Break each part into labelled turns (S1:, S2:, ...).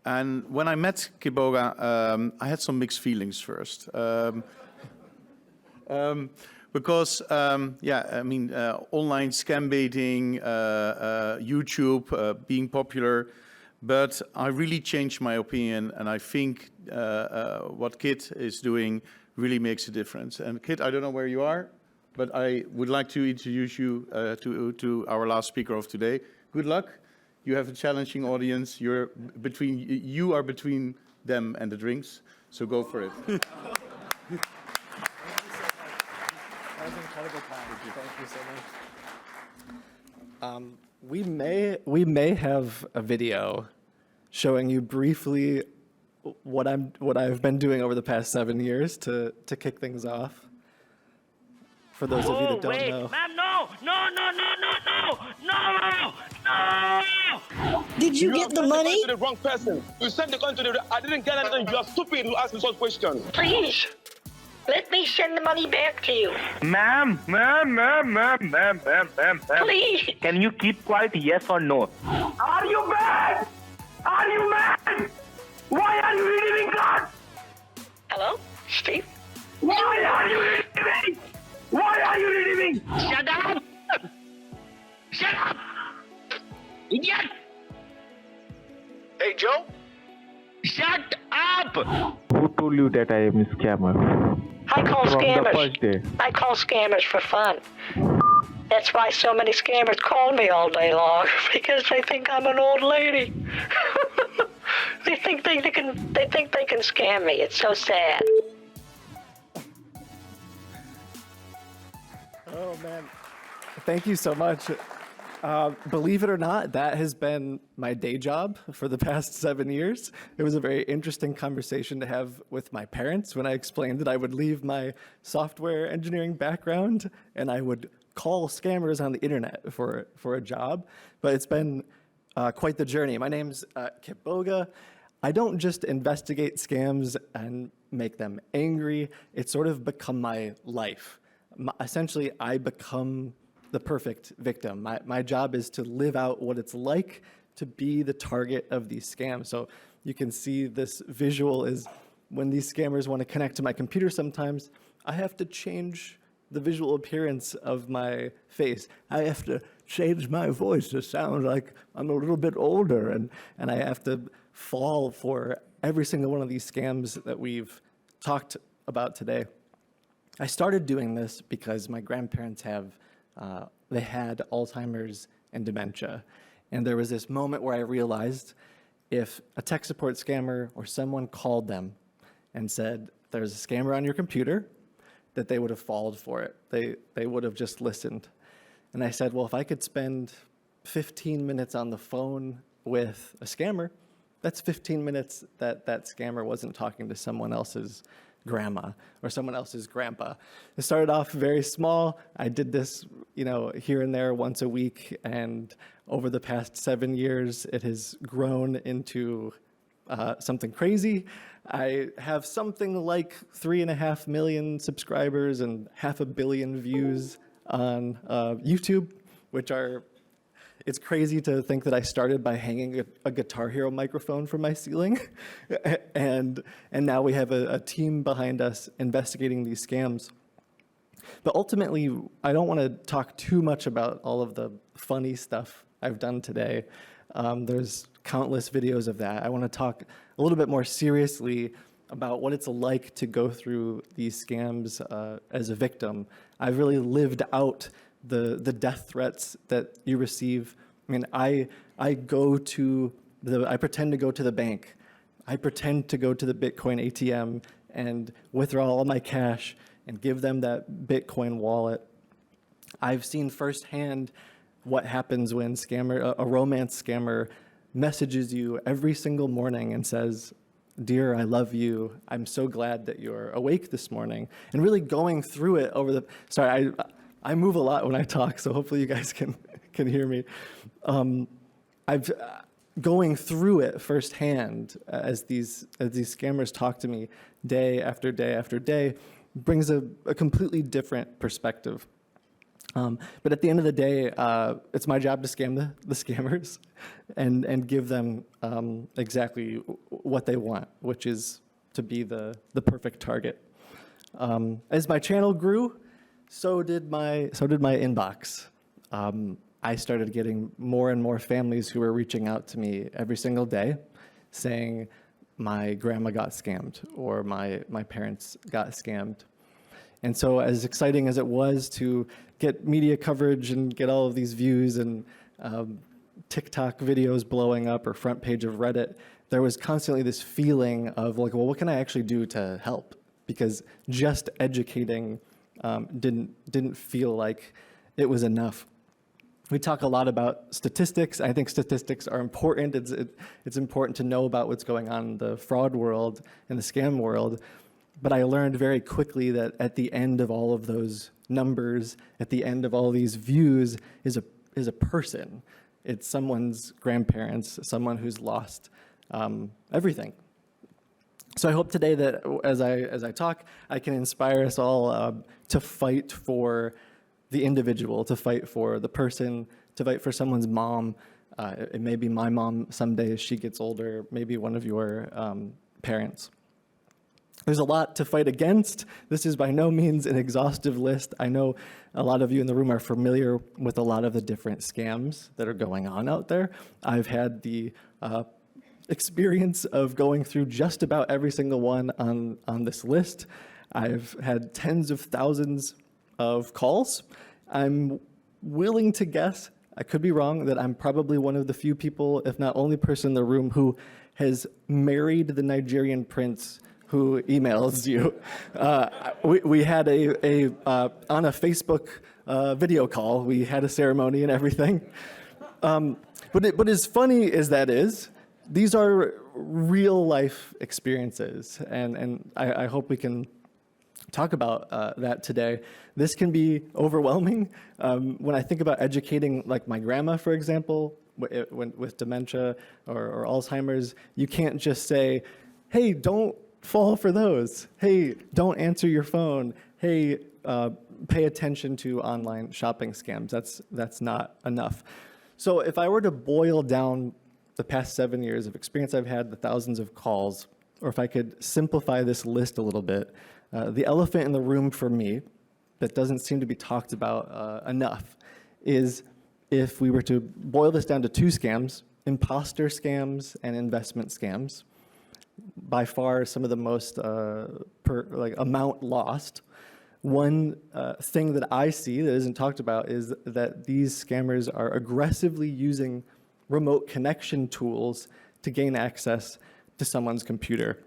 S1: And when I met Kitboga, I had some mixed feelings first. Because, online scam baiting, YouTube being popular, but I really changed my opinion, and I think what Kit is doing really makes a difference. And Kit, I don't know where you are, but I would like to introduce you to our last speaker of today. Good luck. You have a challenging audience. You are between them and the drinks, so go for it.
S2: That was incredible time. Thank you so much. We may have a video showing you briefly what I've been doing over the past 7 years to kick things off. For those of you that don't know.
S3: Ma'am, no!
S4: Did you get the money?
S5: To the wrong person. You sent the gun to the. I didn't get anything. You are stupid who asked me such questions.
S3: Please, let me send the money back to you.
S6: Ma'am.
S3: Please.
S6: Can you keep quiet, yes or no?
S3: Are you mad? Are you mad? Why are you leaving God? Hello, Steve? Why are you leaving? Why are you leaving? Shut up! Shut up! Idiot!
S5: Hey, Joe.
S3: Shut up!
S6: Who told you that I am a scammer?
S3: I call
S6: From the
S3: scammers.
S6: first day.
S3: I call scammers for fun. That's why so many scammers call me all day long, because they think I'm an old lady. They think they can scam me. It's so sad.
S2: Oh man, thank you so much. Believe it or not, that has been my day job for the past 7 years. It was a very interesting conversation to have with my parents when I explained that I would leave my software engineering background and I would call scammers on the internet for a job. But it's been quite the journey. My name's Kitboga. I don't just investigate scams and make them angry. It's sort of become my life. Essentially, I become the perfect victim. My job is to live out what it's like to be the target of these scams. So you can see this visual is when these scammers want to connect to my computer sometimes, I have to change the visual appearance of my face. I have to change my voice to sound like I'm a little bit older, and I have to fall for every single one of these scams that we've talked about today. I started doing this because my grandparents they had Alzheimer's and dementia. And there was this moment where I realized if a tech support scammer or someone called them and said, there's a scammer on your computer, that they would have fallen for it. They would have just listened. And I said, well, if I could spend 15 minutes on the phone with a scammer, that's 15 minutes that scammer wasn't talking to someone else's grandma or someone else's grandpa. It started off very small. I did this, here and there once a week, and over the past 7 years, it has grown into something crazy. I have something like 3.5 million subscribers and 500 million views on YouTube, which are, it's crazy to think that I started by hanging a Guitar Hero microphone from my ceiling. and now we have a team behind us investigating these scams. But ultimately, I don't want to talk too much about all of the funny stuff I've done today. There's countless videos of that. I want to talk a little bit more seriously about what it's like to go through these scams as a victim. I've really lived out the death threats that you receive. I mean, I pretend to go to the bank. I pretend to go to the Bitcoin ATM and withdraw all my cash and give them that Bitcoin wallet. I've seen firsthand what happens when a romance scammer messages you every single morning and says, dear, I love you. I'm so glad that you're awake this morning. And really going through it I move a lot when I talk, so hopefully you guys can hear me. Going through it firsthand as these scammers talk to me day after day after day brings a completely different perspective. But at the end of the day, it's my job to scam the scammers and give them exactly what they want, which is to be the perfect target. As my channel grew, so did my inbox. I started getting more and more families who were reaching out to me every single day saying, my grandma got scammed or my parents got scammed. And so as exciting as it was to get media coverage and get all of these views and TikTok videos blowing up or front page of Reddit, there was constantly this feeling of like, well, what can I actually do to help? Because just educating didn't feel like it was enough. We talk a lot about statistics. I think statistics are important. It's important to know about what's going on in the fraud world and the scam world. But I learned very quickly that at the end of all of those numbers, at the end of all these views, is a person. It's someone's grandparents, someone who's lost everything. So I hope today that as I talk, I can inspire us all to fight for the individual, to fight for the person, to fight for someone's mom. It may be my mom someday as she gets older, maybe one of your parents. There's a lot to fight against. This is by no means an exhaustive list. I know a lot of you in the room are familiar with a lot of the different scams that are going on out there. I've had the experience of going through just about every single one on this list. I've had tens of thousands of calls. I'm willing to guess, I could be wrong, that I'm probably one of the few people, if not only person in the room, who has married the Nigerian prince who emails you. We had on a Facebook video call, we had a ceremony and everything. But as funny as that is, these are real life experiences, and I hope we can talk about that today. This can be overwhelming. When I think about educating, like my grandma, for example, with dementia or Alzheimer's, you can't just say, hey, don't fall for those. Hey, don't answer your phone. Hey, pay attention to online shopping scams. That's not enough. So if I were to boil down the past 7 years of experience I've had, the thousands of calls, or if I could simplify this list a little bit, the elephant in the room for me that doesn't seem to be talked about enough is if we were to boil this down to two scams, imposter scams and investment scams. By far some of the most amount lost. One thing that I see that isn't talked about is that these scammers are aggressively using remote connection tools to gain access to someone's computer.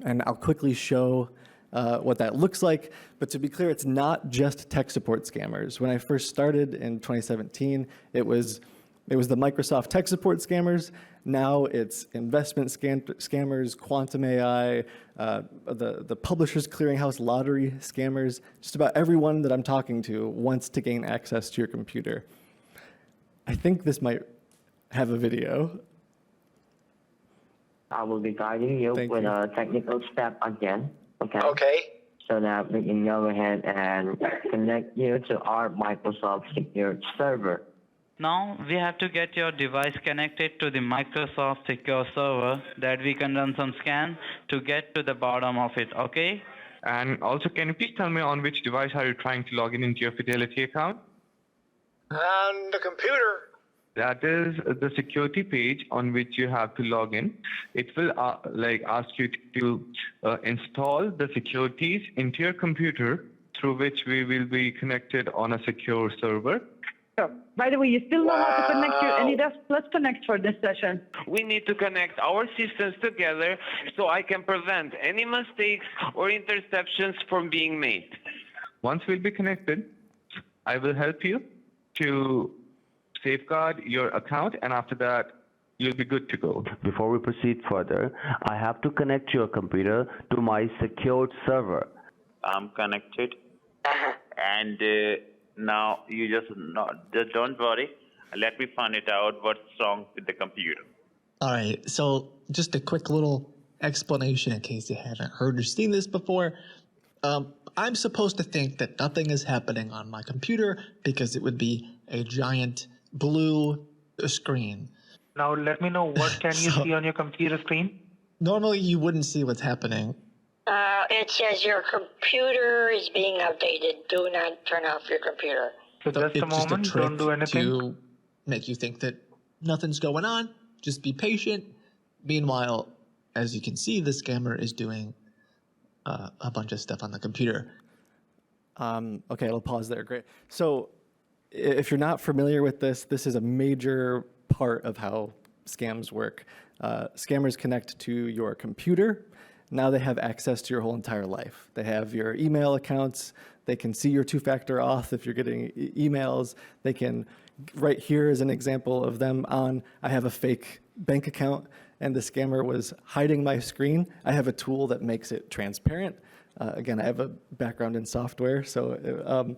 S2: And I'll quickly show what that looks like. But to be clear, it's not just tech support scammers. When I first started in 2017, it was the Microsoft tech support scammers. Now it's investment scammers, quantum AI, the Publishers Clearinghouse lottery scammers. Just about everyone that I'm talking to wants to gain access to your computer. I think this might have a video.
S4: I will be guiding you with a technical step again. Okay.
S3: Okay.
S4: So that we can go ahead and connect you to our Microsoft Secure server.
S7: Now we have to get your device connected to the Microsoft Secure server that we can run some scan to get to the bottom of it, okay?
S6: And also, can you please tell me on which device are you trying to log in into your Fidelity account?
S3: On the computer.
S6: That is the security page on which you have to log in. It will ask you to install the securities into your computer through which we will be connected on a secure server.
S8: By the way, you still know how to connect your AnyDesk. Let's connect for this session.
S5: We need to connect our systems together so I can prevent any mistakes or interceptions from being made.
S6: Once we'll be connected, I will help you to safeguard your account, and after that, you'll be good to go.
S9: Before we proceed further, I have to connect your computer to my secured server.
S10: I'm connected, and now you just don't worry. Let me find it out what's wrong with the computer.
S11: All right, so just a quick little explanation in case you haven't heard or seen this before. I'm supposed to think that nothing is happening on my computer because it would be a giant blue screen.
S12: Now let me know what can you
S11: So-
S12: see on your computer screen?
S11: Normally, you wouldn't see what's happening.
S13: It says your computer is being updated. Do not turn off your computer.
S12: So just a
S11: It's just a
S12: moment,
S11: trick
S12: don't do anything.
S11: to make you think that nothing's going on. Just be patient. Meanwhile, as you can see, the scammer is doing a bunch of stuff on the computer.
S2: Okay, I'll pause there. Great. So if you're not familiar with this, this is a major part of how scams work. Scammers connect to your computer. Now they have access to your whole entire life. They have your email accounts. They can see your two-factor auth if you're getting emails. They can, right here is an example of them on, I have a fake bank account and the scammer was hiding my screen. I have a tool that makes it transparent. Again, I have a background in software. So,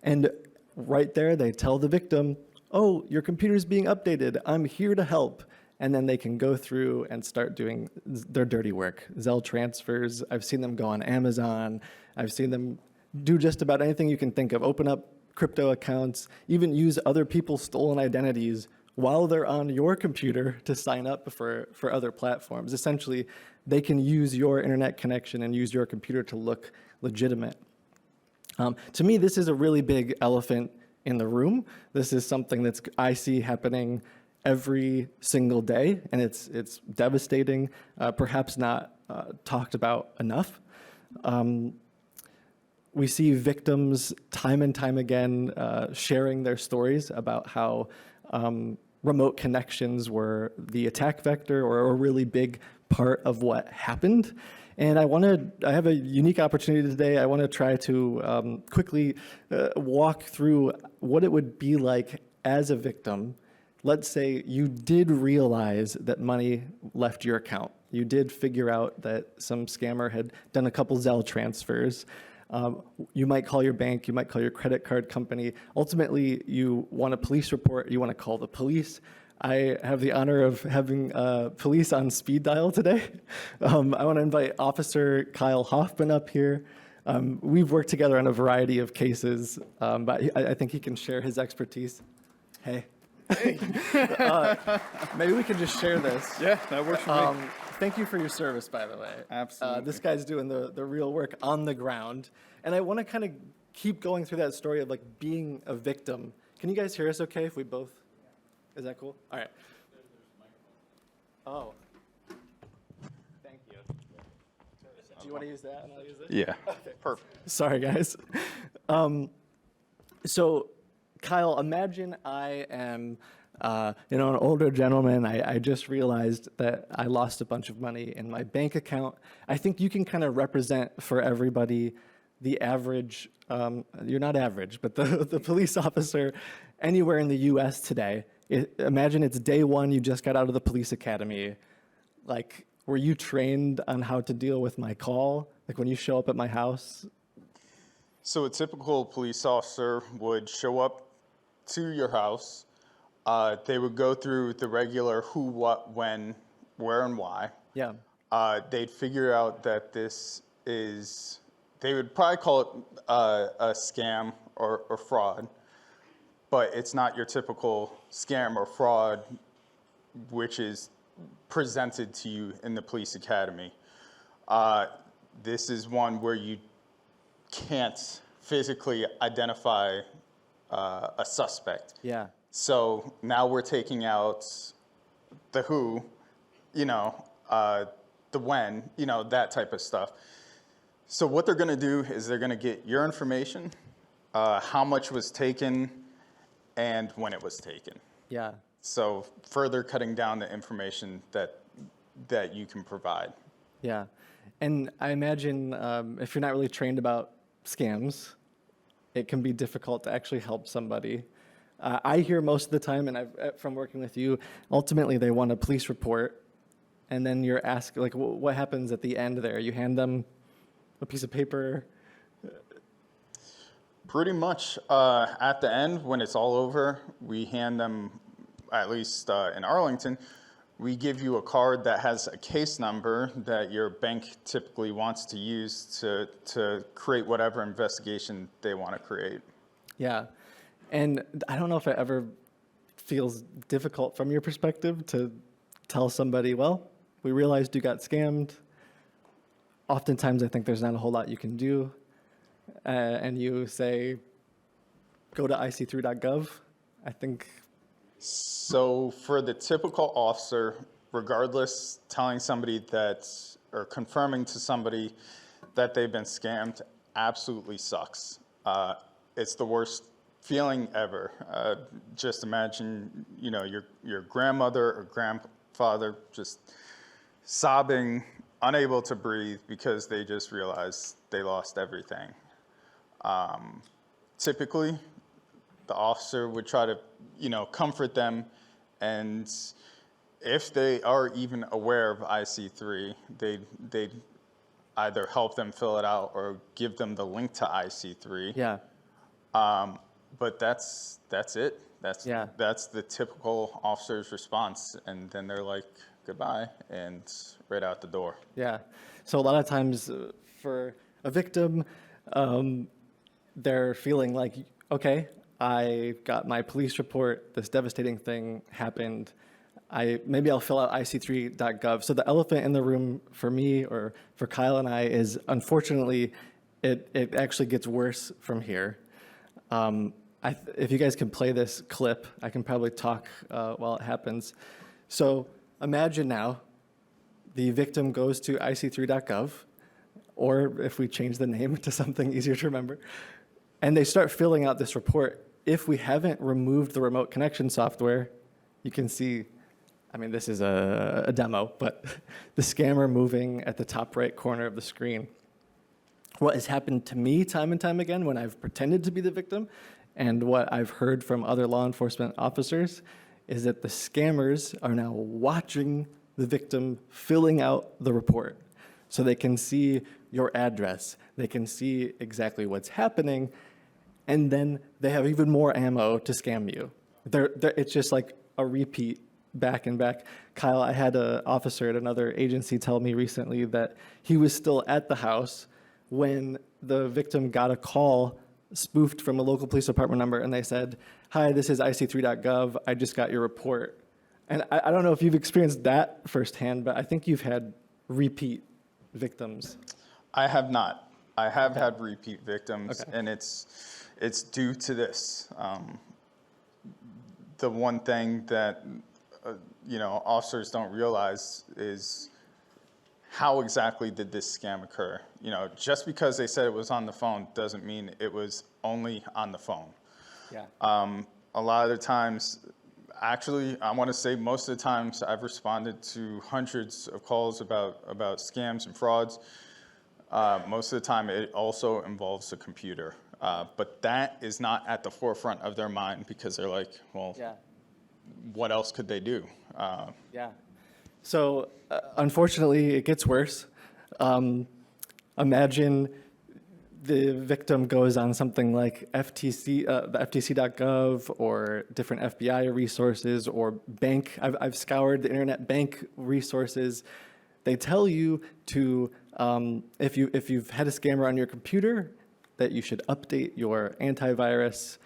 S2: and right there, they tell the victim, oh, your computer's being updated. I'm here to help. And then they can go through and start doing their dirty work. Zelle transfers, I've seen them go on Amazon. I've seen them do just about anything you can think of. Open up crypto accounts, even use other people's stolen identities while they're on your computer to sign up for other platforms. Essentially, they can use your internet connection and use your computer to look legitimate. To me, this is a really big elephant in the room. This is something I see happening every single day, and it's devastating, perhaps not talked about enough. We see victims time and time again sharing their stories about how remote connections were the attack vector or a really big part of what happened. And I have a unique opportunity today. I want to try to quickly walk through what it would be like as a victim. Let's say you did realize that money left your account. You did figure out that some scammer had done a couple Zelle transfers. You might call your bank, you might call your credit card company. Ultimately, you want a police report, you want to call the police. I have the honor of having police on speed dial today. I want to invite Officer Kyle Hoffman up here. We've worked together on a variety of cases, but I think he can share his expertise. Hey. Maybe we can just share this.
S1: Yeah, that works for me.
S2: Thank you for your service, by the way.
S1: Absolutely.
S2: This guy's doing the real work on the ground. And I want to kind of keep going through that story of like being a victim. Can you guys hear us okay if we both? Is that cool? All right. Oh. Thank you. Do you want to use that and I'll use it?
S1: Yeah.
S2: Okay.
S1: Perfect.
S2: Sorry, guys. So, Kyle, imagine I am an older gentleman. I just realized that I lost a bunch of money in my bank account. I think you can kind of represent for everybody the average, you're not average, but the police officer anywhere in the US today. Imagine it's day one, you just got out of the police academy. Like, were you trained on how to deal with my call? Like when you show up at my house?
S14: So a typical police officer would show up to your house. They would go through the regular who, what, when, where, and why.
S2: Yeah.
S14: They'd figure out that this is, they would probably call it a scam or fraud, but it's not your typical scam or fraud, which is presented to you in the police academy. This is one where you can't physically identify a suspect.
S2: Yeah.
S14: So now we're taking out the who, the when, that type of stuff. So what they're going to do is they're going to get your information, how much was taken, and when it was taken.
S2: Yeah.
S14: So further cutting down the information that you can provide.
S2: Yeah. And I imagine if you're not really trained about scams, it can be difficult to actually help somebody. I hear most of the time, and from working with you, ultimately they want a police report, and then you're asked, like, what happens at the end there? You hand them a piece of paper?
S14: Pretty much at the end, when it's all over, we hand them, at least in Arlington, we give you a card that has a case number that your bank typically wants to use to create whatever investigation they want to create.
S2: Yeah. And I don't know if it ever feels difficult from your perspective to tell somebody, well, we realized you got scammed. Oftentimes, I think there's not a whole lot you can do. And you say, go to ic3.gov. I think.
S14: So for the typical officer, regardless, telling somebody that, or confirming to somebody that they've been scammed absolutely sucks. It's the worst feeling ever. Just imagine, you know, your grandmother or grandfather just sobbing, unable to breathe because they just realized they lost everything. Typically, the officer would try to, you know, comfort them, and if they are even aware of IC3, they'd either help them fill it out or give them the link to IC3.
S2: Yeah.
S14: But that's it. That's the typical officer's response, and then they're like, goodbye, and right out the door.
S2: Yeah. So a lot of times for a victim, they're feeling like, okay, I got my police report, this devastating thing happened, maybe I'll fill out ic3.gov. So the elephant in the room for me or for Kyle and I is, unfortunately, it actually gets worse from here. If you guys can play this clip, I can probably talk while it happens. So imagine now the victim goes to ic3.gov, or if we change the name to something easier to remember, and they start filling out this report. If we haven't removed the remote connection software, you can see, I mean, this is a demo, but the scammer moving at the top right corner of the screen. What has happened to me time and time again when I've pretended to be the victim, and what I've heard from other law enforcement officers, is that the scammers are now watching the victim filling out the report. So they can see your address, they can see exactly what's happening, and then they have even more ammo to scam you. It's just like a repeat back and back. Kyle, I had an officer at another agency tell me recently that he was still at the house when the victim got a call spoofed from a local police department number, and they said, hi, this is ic3.gov, I just got your report. And I don't know if you've experienced that firsthand, but I think you've had repeat victims.
S14: I have not. I have had repeat victims, and it's due to this. The one thing that officers don't realize is how exactly did this scam occur? Just because they said it was on the phone doesn't mean it was only on the phone.
S2: Yeah.
S14: A lot of the times, actually, I want to say most of the times I've responded to hundreds of calls about scams and frauds. Most of the time, it also involves a computer. But that is not at the forefront of their mind because they're like, well, what else could they do?
S2: Yeah. So unfortunately, it gets worse. Imagine the victim goes on something like the FTC.gov or different FBI resources or bank. I've scoured the internet bank resources. They tell you to, if you've had a scammer on your computer, that you should update your antivirus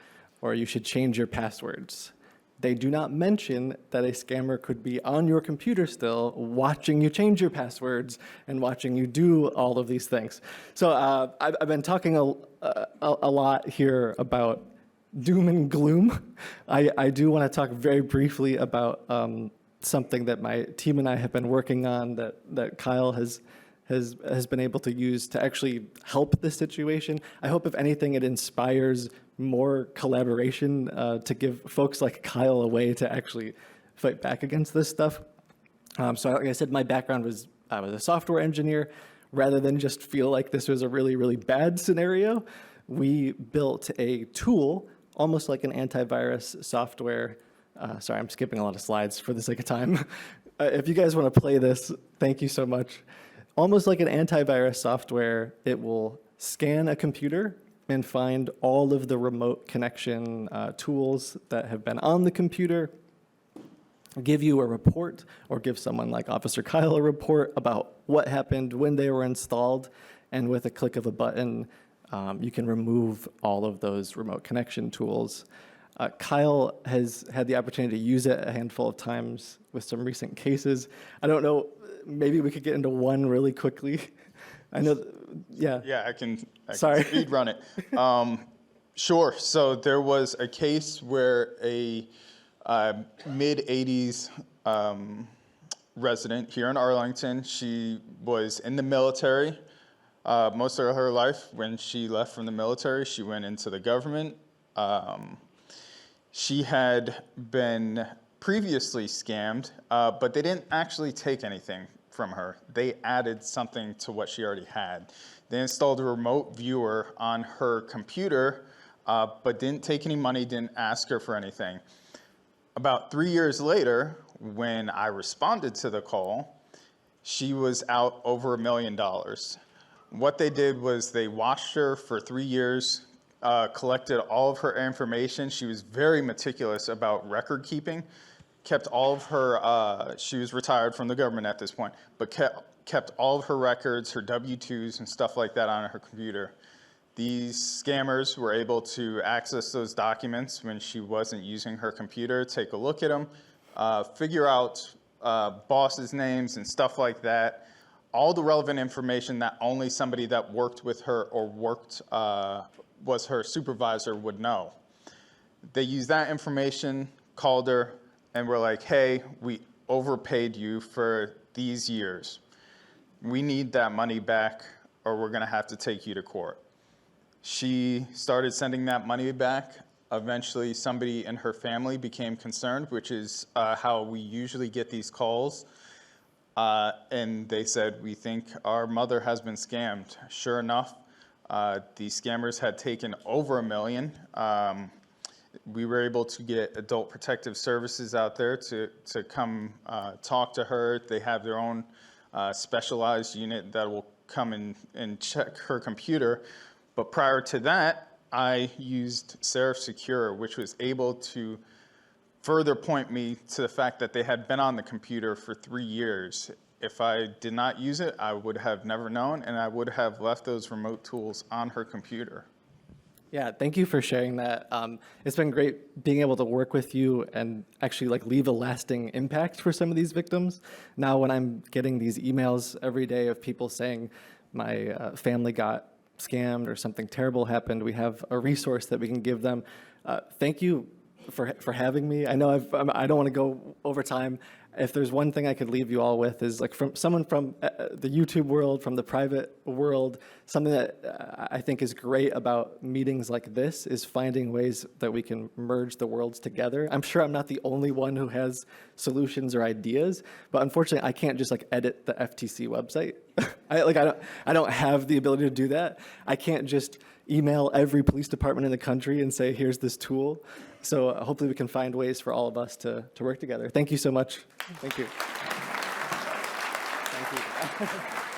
S2: or you should change your passwords. They do not mention that a scammer could be on your computer still watching you change your passwords and watching you do all of these things. So I've been talking a lot here about doom and gloom. I do want to talk very briefly about something that my team and I have been working on that Kyle has been able to use to actually help this situation. I hope, if anything, it inspires more collaboration to give folks like Kyle a way to actually fight back against this stuff. So like I said, my background was I was a software engineer. Rather than just feel like this was a really, really bad scenario, we built a tool, almost like an antivirus software. Sorry, I'm skipping a lot of slides for the sake of time. If you guys want to play this, thank you so much. Almost like an antivirus software, it will scan a computer and find all of the remote connection tools that have been on the computer. give you a report or give someone like Officer Kyle a report about what happened when they were installed. And with a click of a button, you can remove all of those remote connection tools. Kyle has had the opportunity to use it a handful of times with some recent cases. I don't know, maybe we could get into one really quickly. I know, yeah.
S14: Yeah, I can
S2: Sorry.
S14: run it. Sure. So there was a case where a mid-'80s resident here in Arlington, she was in the military most of her life. When she left from the military, she went into the government. She had been previously scammed, but they didn't actually take anything from her. They added something to what she already had. They installed a remote viewer on her computer, but didn't take any money, didn't ask her for anything. About 3 years later, when I responded to the call, she was out over $1 million. What they did was they watched her for 3 years, collected all of her information. She was very meticulous about record keeping, kept all of her, she was retired from the government at this point, but kept all of her records, her W-2s and stuff like that on her computer. These scammers were able to access those documents when she wasn't using her computer, take a look at them, figure out bosses' names and stuff like that, all the relevant information that only somebody that worked with her or was her supervisor would know. They used that information, called her, and were like, hey, we overpaid you for these years. We need that money back or we're gonna have to take you to court. She started sending that money back. Eventually, somebody in her family became concerned, which is how we usually get these calls. And they said, we think our mother has been scammed. Sure enough, the scammers had taken over $1 million. We were able to get Adult Protective Services out there to come talk to her. They have their own specialized unit that will come and check her computer. But prior to that, I used Seraph Secure, which was able to further point me to the fact that they had been on the computer for 3 years. If I did not use it, I would have never known, and I would have left those remote tools on her computer.
S2: Yeah, thank you for sharing that. It's been great being able to work with you and actually like leave a lasting impact for some of these victims. Now when I'm getting these emails every day of people saying my family got scammed or something terrible happened, we have a resource that we can give them. Thank you for having me. I know I don't want to go over time. If there's one thing I could leave you all with is like from someone from the YouTube world, from the private world, something that I think is great about meetings like this is finding ways that we can merge the worlds together. I'm sure I'm not the only one who has solutions or ideas, but unfortunately I can't just like edit the FTC website. I don't have the ability to do that. I can't just email every police department in the country and say, here's this tool. So hopefully we can find ways for all of us to work together. Thank you so much. Thank you. Thank you.